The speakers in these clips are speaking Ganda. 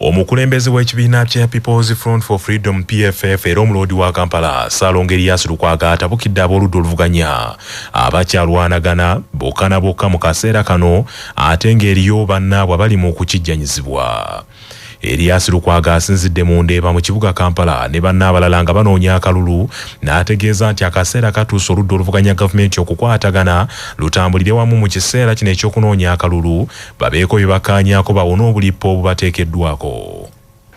Omukulembeze w'ekibiina kya People's Front for Freedom PFF era omulodi wa Kampala Ssalongo Erias Lukwago atabukidde ab'oludda oluvuganya abakyalwanagana bokka na bokka mu kaseera kano ate ng'eriyo bannaabwe abali mu kukijjanyizibwa. Erias Lukwago asinzidde mu Ndeeba mu kibuga Kampala ne bannaabalala nga banoonya akalulu n'ategeeza nti akaseera katuuse oludda oluvuganya gavumenti okukwatagana lutambulire wamu mu kiseera kino ekyokunoonya akalulu babeeko bye bakkaanyaako bawone obulippo obubateekeddwako.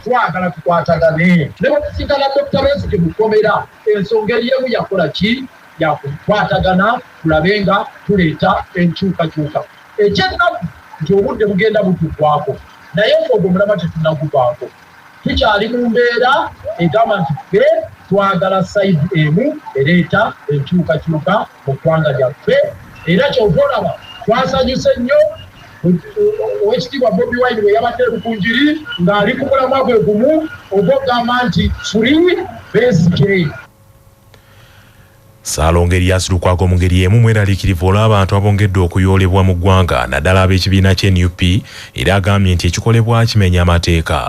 Twagala tukwatagane ne batusigala Dr. Besigye Mukomera ensonga eriemu yakola ki yakukwatagana tulabe nga tuleeta enkyukakyuka ekyennaku nti obudde bugenda butukwako naye ogwo mulama tetunaguvaako tukyali mu mbeera egamba nti ffe twagala sayidi emu ereeta enkyukakyuka mu ggwanga lyaffe era kyova olaba twasanyuse nnyo Oweekitiibwa Bobi Wine bwe yabadde Lukunjiri ng'ali ku mulamwa gwe gumu ogw'okugamba nti Free Besigye. Ssalongo Erias Lukwago mu ngeri emu mweraliikirivu olw'abantu abongedde okuyoolebwa mu ggwanga naddala ab'ekibiina ky'NUP era agambye nti ekikolebwa kimenya amateeka.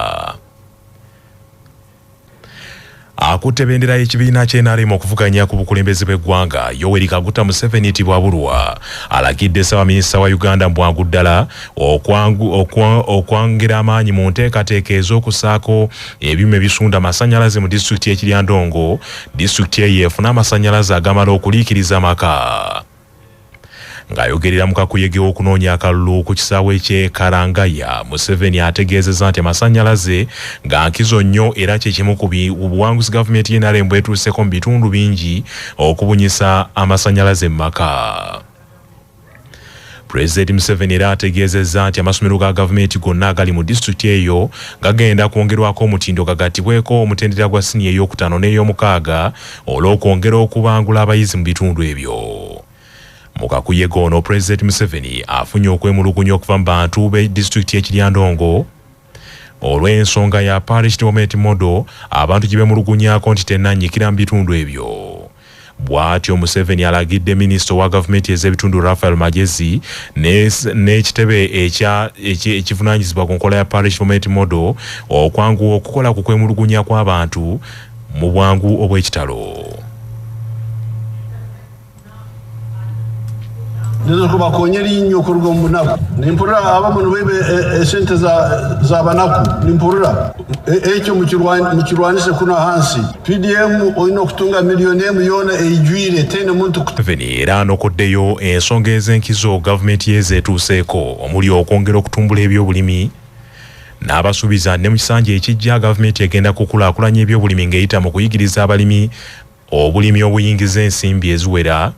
Akutte bendera y'ekibiina ky'NRM okuvuganya ku bukulembeze bw'eggwanga Yoweri Kaguta Museveni tibwabulwa alagidde Ssaabaminisita wa Uganda mu bwangu ddala okwongera amaanyi mu nteekateeka ez'okusaako ebyuma ebisunda amasannyalaze mu disitulikiti y'e Kiryandongo disitulikiti eyo efuna amasannyalaze agamala okuliikiriza amaka. Ng'ayogerera mu kakuyege w'okunoonya akalulu ku kisaawe ky'e Karangaya, Museveni ategeezezza nti amasannyalaze nga nkizo nnyo era kye kimu ku buwanguzi gavumenti y'NRM bwetuuseeko mu bitundu bingi okubunyisa amasannyalaze mu maka. Pulezidenti Museveni era ategeezezza nti amasomero ga gavumenti gonna agali mu disitulikiti eyo gagenda kwongerwako omutindo gagattibweko omutendera gwa siniya ey'okutaano n'ey'omukaaga olw'okwongera okubangula abayizi mu bitundu ebyo. Mu kakuyege ono Pulezidenti Museveni afunye okwemulugunya okuva mu bantu b'e disitulikiti y'e Kiryandongo olw'ensonga ya Parish Development Model abantu gye beemulugunyaako nti tennannyikira mu bitundu ebyo. Bw'atyo Museveni alagidde minisita wa gavumenti ez'ebitundu Raphael Magezi n'ekitebe ekivunaanyizibwa ku nkola ya Parish Development Model okwanguwa okukola ku kwemulugunya kw'abantu mu bwangu obw'ekitalo. Nizo kubakonyera nnyo kuruga mu bunaku nimpurira abamu bebe esente za banaku nimpurira ekyo mukirwanise kuna hansi PDM oyina okutunga miliyoni emu yona eijwire tene muntu era anokoddeyo ensonga ez'enkizo gavumenti yezeetuuseeko omuli okwongera okutumbula ebyobulimi n'abasuubiza ne mu kisanja ekijja gavumenti egenda kukulaakulanya ebyobulimi ng'eyita mu kuyigiriza abalimi obulimi obuyingiza ensimbi eziwera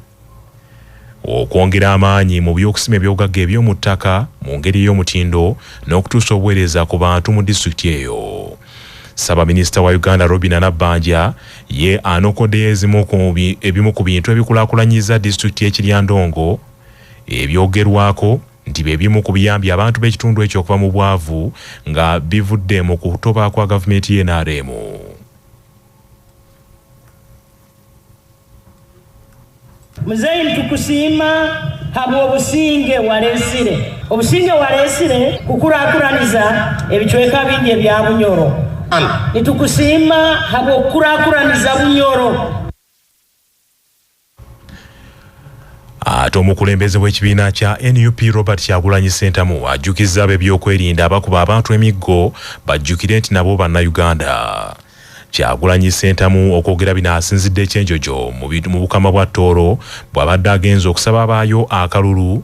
okwongera amaanyi mu by'okusima ebyobugagga eby'omu ttaka mu ngeri y'omutindo n'okutuusa obuweereza ku bantu mu disitulikiti eyo. Ssaabaminisita wa Uganda Robin Nabbanja ye anokoddeyo ebimu ku bintu ebikulaakulanyiza disitulikiti y'e Kiryandongo ebyogerwako nti bye bimu ku biyambye abantu b'ekitundu ekyo okuva mu bwavu nga bivudde mu kutoba kwa gavumenti y'NRM. Muzeyi tukusiima habwa obusinge waleesire kukuraakuraniza ebicweka bingi ebya Bunyoro. Nitukusiima habwa okukuraakuraniza Bunyoro. Ate omukulembeze w'ekibiina kya NUP Robert Kyagulanyi Ssentamu ajjukizza ab'ebyokwerinda abakuba abantu emiggo bajjukire nti nabo bannayuganda. Kyagulanyi Ssentamu okwogera bino asinzidde ekyenjojo mu bukama bwa Tooro bw'abadde agenza okusaba abaayo akalulu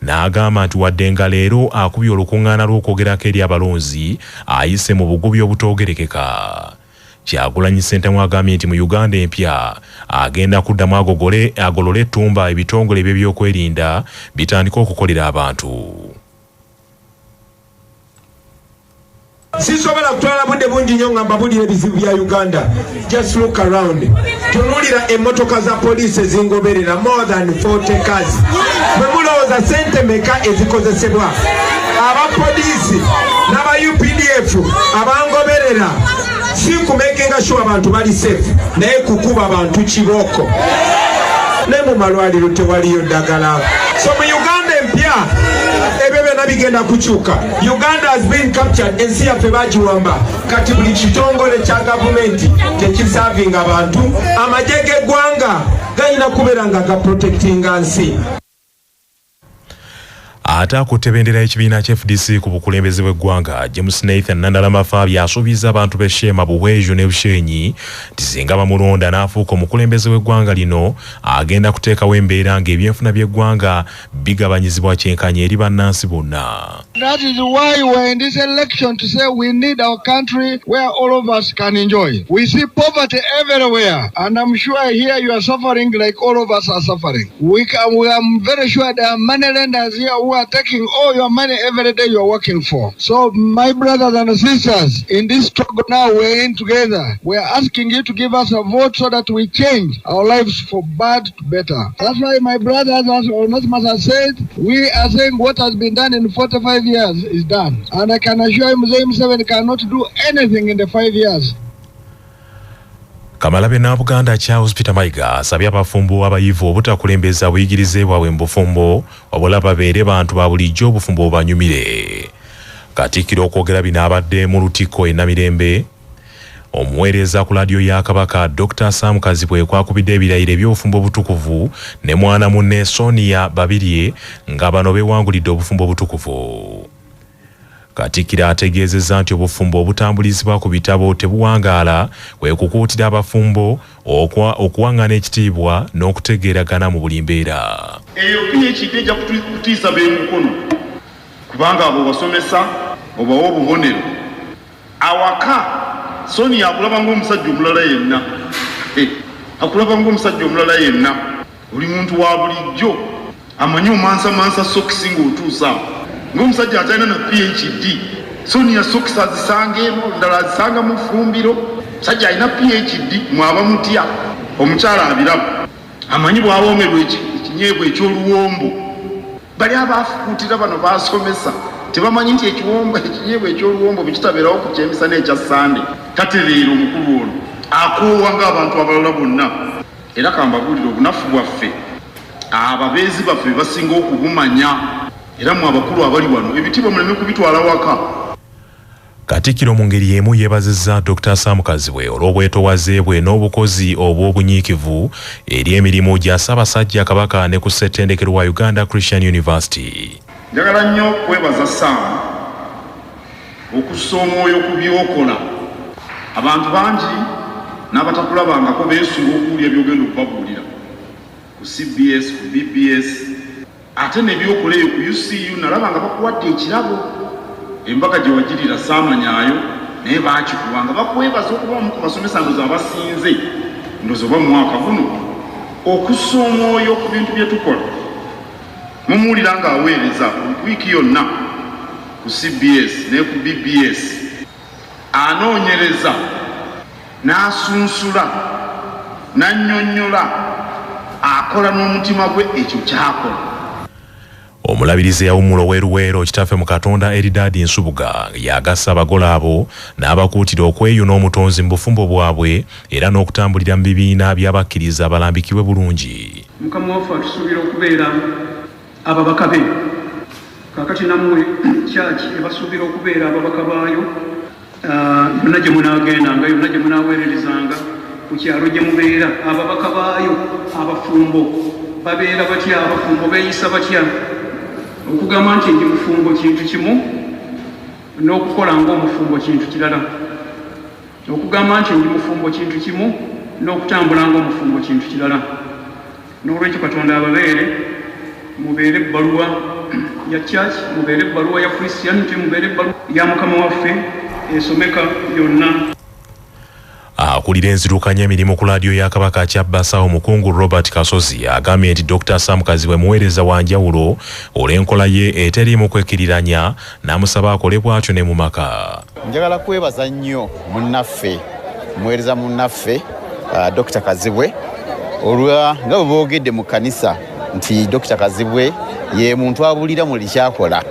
n'agamba nti wadde nga leero akubye olukuŋŋaana lw'okwogerako eri abalonzi ayise mu bugubi obutoogerekeka. Kyagulanyi Ssentamu agambye nti mu Uganda empya agenda kuddamu agolole ettumba ebitongole by'ebyokwerinda bitandike okukolera abantu. Sisobola kutwala budde bungi nnyo nga mbabulira ebizibu bya Uganda. Just look around. Tunuulira emmotoka za poliisi ezingoberera more than 40 cars. Bwe mulowooza ssente meka ezikozesebwa abapoliisi n'aba UPDF abangoberera si kumekinga sure abantu bali safe naye kukuba abantu kibooko ne mu malwaliro tewaliyo ddagala. So mu Uganda empya ebyo byonna bigenda kukyuka. Uganda has been captured, ensi yaffe bagiwamba. Kati buli kitongole kya gavumenti tekisavinga abantu. Amagye g'eggwanga galina kubeera nga gaprotectinga nsi. Ate akutebendera ekibiina kya FDC ku bukulembeze bw'eggwanga, James Nathan Nandalamafa byasuubiza abantu b'Eshema, Buhwejo ne Bushenyi nti singa bamulonda n'afuuka omukulembeze w'eggwanga lino agenda kuteekawo embeera ng'ebyenfuna by'eggwanga bigabanyizibwa kyenkanye eri bannansi bonna. That is why we're in this election to say we need our country where all of us can enjoy. We see poverty everywhere, and I'm sure here you are suffering like all of us are suffering. I'm very sure there are money lenders here who are taking all your money every day you're working for. So my brothers and sisters, in this struggle now we're in together, we're asking you to give us a vote so that we change our lives from bad to better. That's why my brothers, as Onesimus has said, we are saying what has been done in 45 years is done. And I can assure you Museveni cannot do anything in the 5 years. Kamalabe na Buganda Charles Peter Mayiga asabye abafumbo abayivu obutakulembeza buyigirize bwabwe mu bufumbo wabula babeere bantu ba bulijjo obufumbo banyumire. Katikkiro okwogera bino abadde mu Lutikko e Namirembe, omuweereza ku laadiyo ya Kabaka Dr. Sam Kazibwe kwakubidde ebirayiro eby'obufumbo obutukuvu ne mwana munne Sonia Babirye nga bano beewangulidde obufumbo obutukuvu. Katikkiro ategeezezza nti obufumbo obutambulizibwa ku bitabo tebuwangaala, kwe kukuutira abafumbo okuwaŋŋana ekitiibwa n'okutegeeragana mu buli mbeera. Eyo PhD ejja kutiisa b'emukono kubanga abo basomesa obawa obubonero. Awaka Sonia akulaba ng'omusajja omulala yenna. Akulaba ng'omusajja omulala yenna. Oli muntu wa bulijjo amanyi omansa sokisi ng'otuusa. Ng'omusajja atalina na PhD. Sonia sokisi azisanga eno, ndala azisanga mu ffumbiro. Musajja alina PhD mwaba mutya. Omukyala abirabu. Amanyi bw'awomerwa ekinyeebwa eky'oluwombo. Bali abaafukuutira bano baasomesa tebamanyi nti ekinyeebwa eky'oluwombo bikitabeerawo ku kyemisana ekya Sande. Kati leero omukulu ono akoowa ng'abantu abalala bonna. Era kambabuulira obunafu bwaffe ababeezi baffe basinga okubumanya. Era mu abakulu abali wano ebitiibwa muleme kubitwala waka. Katikkiro mu ngeri y'emu yeebazizza Dr. Sam Kazibwe olw'obwetowaze bwe n'obukozi obw'obunyiikivu eri emirimu gya Ssaabasajja Kabaka ne ku ssettendekero wa Uganda Christian University. Njagala nnyo okwebaza Sam okussa omwoyo ku by'okola. Abantu bangi n'abatakulabangako beesunga okuwulira by'ogenda okubabuulira ku CBS, ku BBS, ate n'ebyokola eyo ku UCU nalaba nga bakuwadde ekirabo. Embaga gye wagirira saamanyaayo naye baakikuwanga. Bakwebaza okuba omu ku basomesa ndoza abasinze ndoza oba mwaka guno okussa omwoyo ku bintu bye tukola. Mumuwulira ng'aweereza wiiki yonna ku CBS ne ku BBS anoonyereza n'asunsula n'annyonnyola akola n'omutima gwe ekyo ky'akola. Omulabirizi yawummula ow'eruweero kitaffe mu Katonda Eridadi Nsubuga yagassa abagole abo n'abakuutira okweyuna omutonzi mu bufumbo bwabwe era n'okutambulira mu bibiina by'abakkiriza balambikibwe bulungi. Mukama waffe atusuubira okubeera ababaka be. Kaakati nammwe kyaki ebasuubira okubeera ababaka baayo. Yonna gye munaagendanga, yonna gye munaaweererezanga, ku kyalo gye mubeera ababaka baayo abafumbo babeera batya, abafumbo beeyisa batya. Okugamba nti ndi mufumbo kintu kimu n'okukola ng'omufumbo kintu kirala. Okugamba nti ndi mufumbo kintu kimu n'okutambula ng'omufumbo kintu kirala. N'olwekyo Katonda ababeere, mubeere ebbaluwa ya church, mubeere ebbaluwa ya Christianity, mubeere ebbaluwa ya Mukama waffe esomeka yonna. Akulira enzirukanya emirimu ku laadiyo ya Kabaka Kyabasa omukungu Robert Kasozi agambye nti Dr. Sam Kazibwe muweereza wa njawulo olw'enkola ye eteriimu kwekiriranya n'amusaba akole bw'atyo ne mu maka. Njagala kwebaza nnyo munnaffe muweereza munnaffe Dr. Kazibwe olwa nga bwe boogedde mu kkanisa nti Dr. Kazibwe ye muntu abulira mu likyakola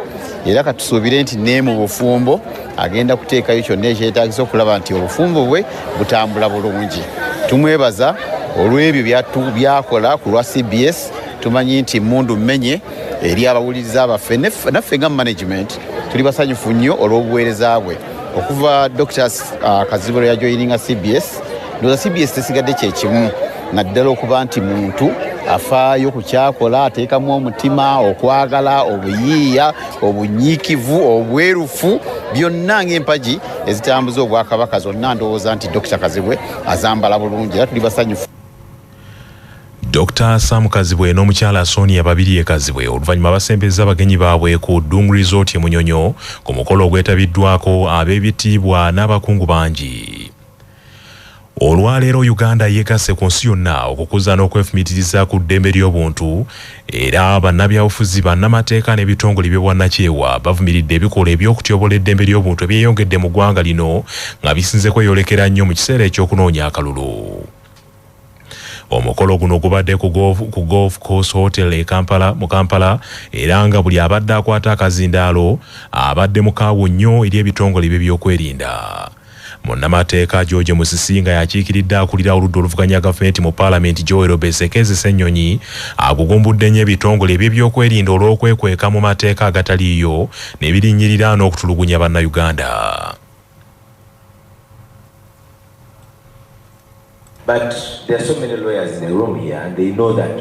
era katusuubire nti ne mu bufumbo agenda kuteekayo kyonna ekyetaagisa okulaba nti obufumbo bwe butambula bulungi. Tumwebaza olw'ebyo byakola ku lwa CBS. Tumanyi nti mundu mmenye eri abawuliriza baffe naffe nga management tuli basanyufu nnyo olw'obuweereza bwe okuva Dr. Kazibwe yajoyininga CBS ndoza CBS tesigadde kyekimu naddala okuba nti muntu afaayo ku kyakola ateekamu omutima okwagala obuyiiya obunyiikivu obwerufu byonna ng'empagi ezitambuza obwakabaka zonna ndowooza nti Dr. Kazibwe azambala bulungi era tuli basanyufu. Dr. Sam Kazibwe n'omukyala Sonia Babirye Kazibwe oluvannyuma basembeza abagenyi baabwe ku Dung Resort e Munyonyo ku mukolo ogwetabiddwako ab'ebitiibwa n'abakungu bangi. Olwaleero Uganda yeekase ku nsi yonna okukuza n'okwefumitiriza ku ddembe ly'obuntu era bannabyabufuzi bannamateeka n'ebitongole by'obwannakyewa bavumiridde ebikola eby'okutyobola eddembe ly'obuntu ebyeyongedde mu ggwanga lino nga bisinze kweyolekera nnyo mu kiseera eky'okunoonya akalulu. Omukolo guno gubadde ku Golf Course Hotel mu Kampala era nga buli abadde akwata akazindaalo abadde mukaawu nnyo eri ebitongole by'ebyokwerinda. Munnamateeka George Musisi nga yakiikiridde akulira oludda oluvuganya gavumenti mu Paalamenti Joel Obesekeze Ssennyonyi agugumbudde nnyo ebitongole by'ebyokwerinda olw'okwekweka mu mateeka agataliiyo n'ebirinnyirira n'okutulugunya bannayuganda. But there are so many lawyers in the room here and they know that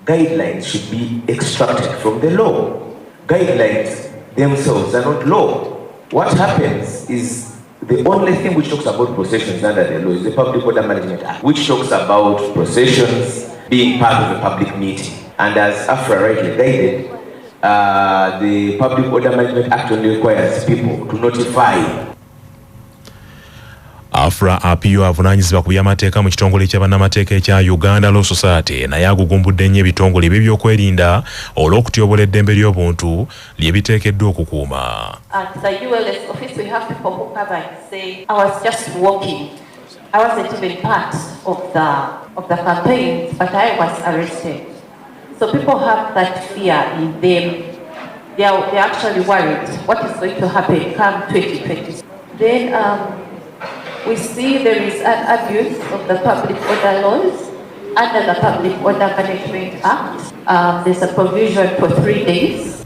guidelines should be extracted from the law. Guidelines themselves are not law. What happens is the only thing which talks about processions under the law is the Public Order Management Act, which talks about processions being part of a public meeting. And as Afra rightly guided, the Public Order Management Act only requires people to notify. Afra Apio avunaanyizibwa ku by'amateeka mu kitongole ky'abannamateeka ekya Uganda Law Society naye agugumbudde nnyo ebitongole by'ebyokwerinda olw'okutyobola eddembe ly'obuntu lye biteekeddwa okukuuma. At the ULS office we have people who come and say, I was just walking. I wasn't even part of the campaign, but I was arrested. So people have that fear in them. They're actually worried what is going to happen come 2020. Then we see there is an abuse of the public order laws under the Public Order Management Act. There's a provision for 3 days.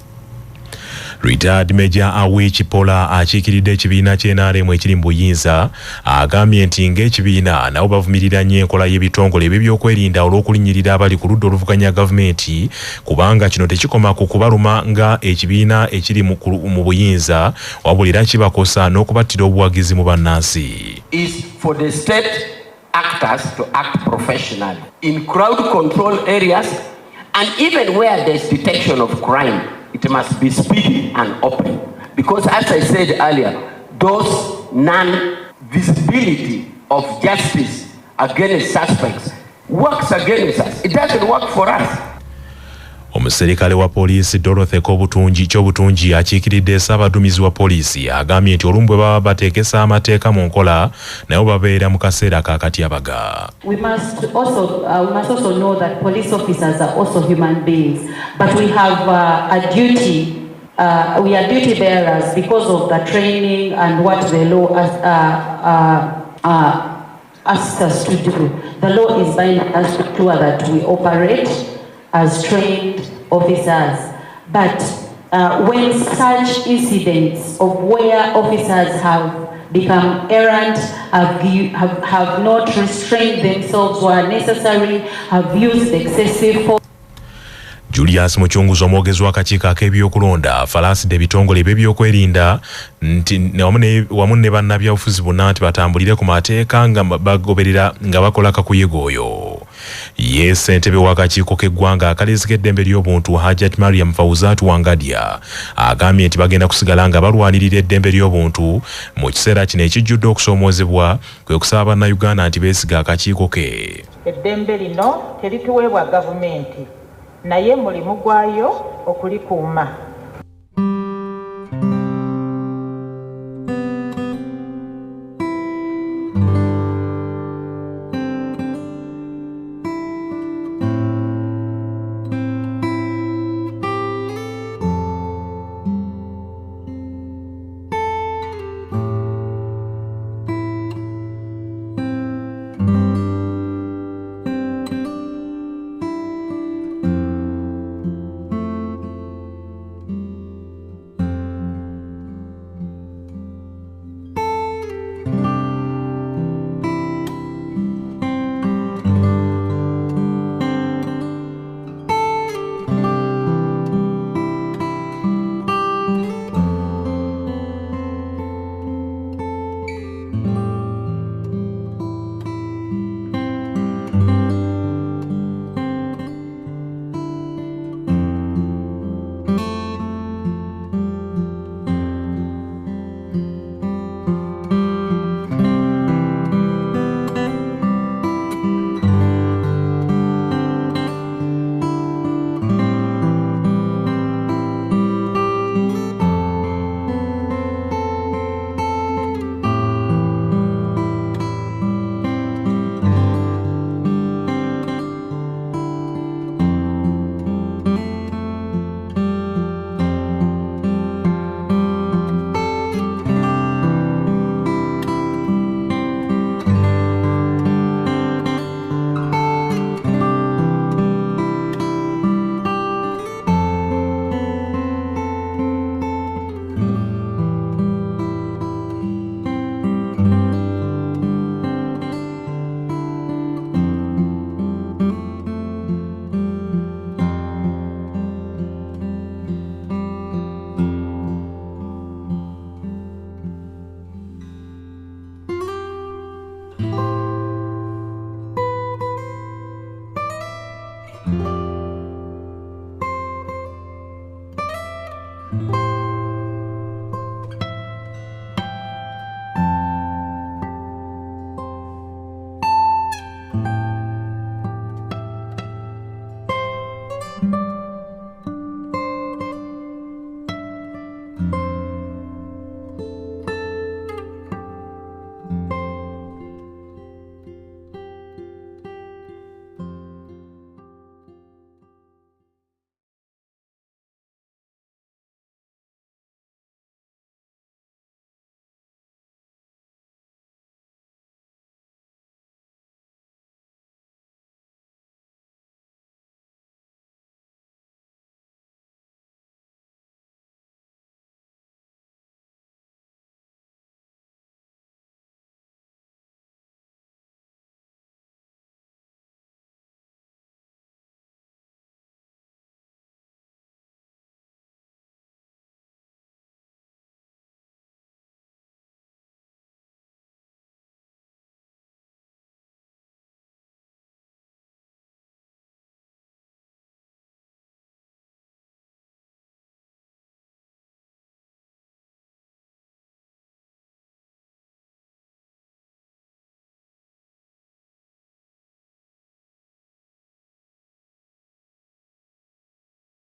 Retired Major Awichi Pola akiikiridde ekibiina ky'NRM ekiri mu buyinza agambye nti ng'ekibiina nabo bavumirira nnyo enkola y'ebitongole by'ebyokwerinda olw'okulinnyirira abali ku ludda oluvuganya gavumenti kubanga kino tekikoma ku kubaluma nga ekibiina ekiri mu buyinza wabulira kibakosa n'okubattira obuwagizi mu bannansi. Is for the state actors to act professionally in crowd control areas and even where there's detection of crime. It must be speedy and open. Because as I said earlier, those non-visibility of justice against suspects works against us. It doesn't work for us. Omuserikale wa poliisi Dorothy Kyobutungi akiikiridde Ssaabaduumizi wa poliisi agambye nti olumu bwe baba bateekesa amateeka mu nkola naye babeera mu kaseera kakatyabaga. We must also know that police officers are also human beings, but we have a duty. We are duty bearers because of the training and what the law asks us to do. The law is binding us to ensure that we operate as trained officers. But when such incidents of where officers have become errant, have not restrained themselves where necessary, have used excessive force. Julius Muchunguzi omwogezi w'akakiiko ak'ebyokulonda falaasidde ebitongole by'ebyokwerinda nti wamu ne bannabyabufuzi bonna nti batambulire ku mateeka nga bagoberera nga bakola kakuyiga oyo. Ye ssentebe w'akakiiko k'eggwanga akaleezeka eddembe ly'obuntu Hajat Mariam Fawzat Wangadya agambye nti bagenda kusigala nga balwanirira eddembe ly'obuntu mu kiseera kino ekijjudde okusoomoozebwa kwe kusaba bannayuganda nti beesiga akakiiko ke. Eddembe lino terituweebwa gavumenti naye mulimu gwayo okulikuuma.